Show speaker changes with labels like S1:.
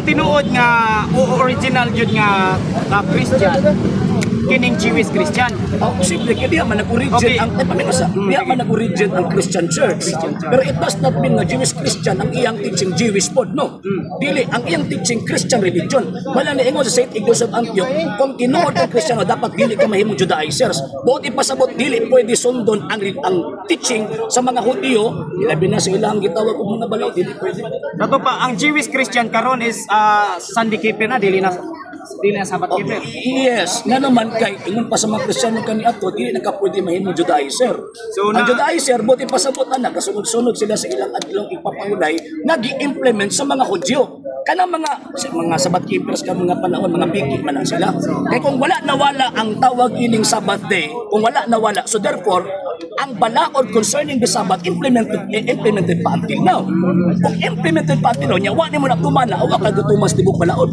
S1: tinuod nga original yun nga Christian kining Jewish Christian.
S2: Simple, kaya diya man nag-origin
S1: Okay.
S2: ang diya man nag-origin ang Christian Church. Pero it does not mean nga Jewish Christian ang iyang teaching Jewish pod, no? Dili ang iyang teaching Christian religion. Wala na ingon sa St. Ignatius of Antioch, kung tinuod ang Kristiyano dapat dili ka mahimong Judaizers. Bukod ipasabot dili pwede sundon ang teaching sa mga Hudyo, ilabi na sa ilang gitawag og mga balaw, dili pwede.
S1: Dato pa ang Jewish Christian karon is Sunday keeper na dili na Sabbath keeper.
S2: Yes, nga naman kay ingon pa sa mga Kristiyano kani ato dili na ka pwede mahimong Judaizer.
S1: So,
S2: Ang
S1: na-
S2: Judaizer buti pasabot na kasunod-sunod sila sa ilang adlong ipapangulay nga gi-implement sa mga Hudyo. Kanang mga Sabbath keepers ka mga panahon mga bigit man lang sila. Kay kung wala nawala ang tawag ining Sabbath day, kung wala nawala, so therefore ang balaod concerning the Sabbath implemented pa until now. Kung implemented pa until now, nya wa ni mo na tumana o ka tumas tibok balaod.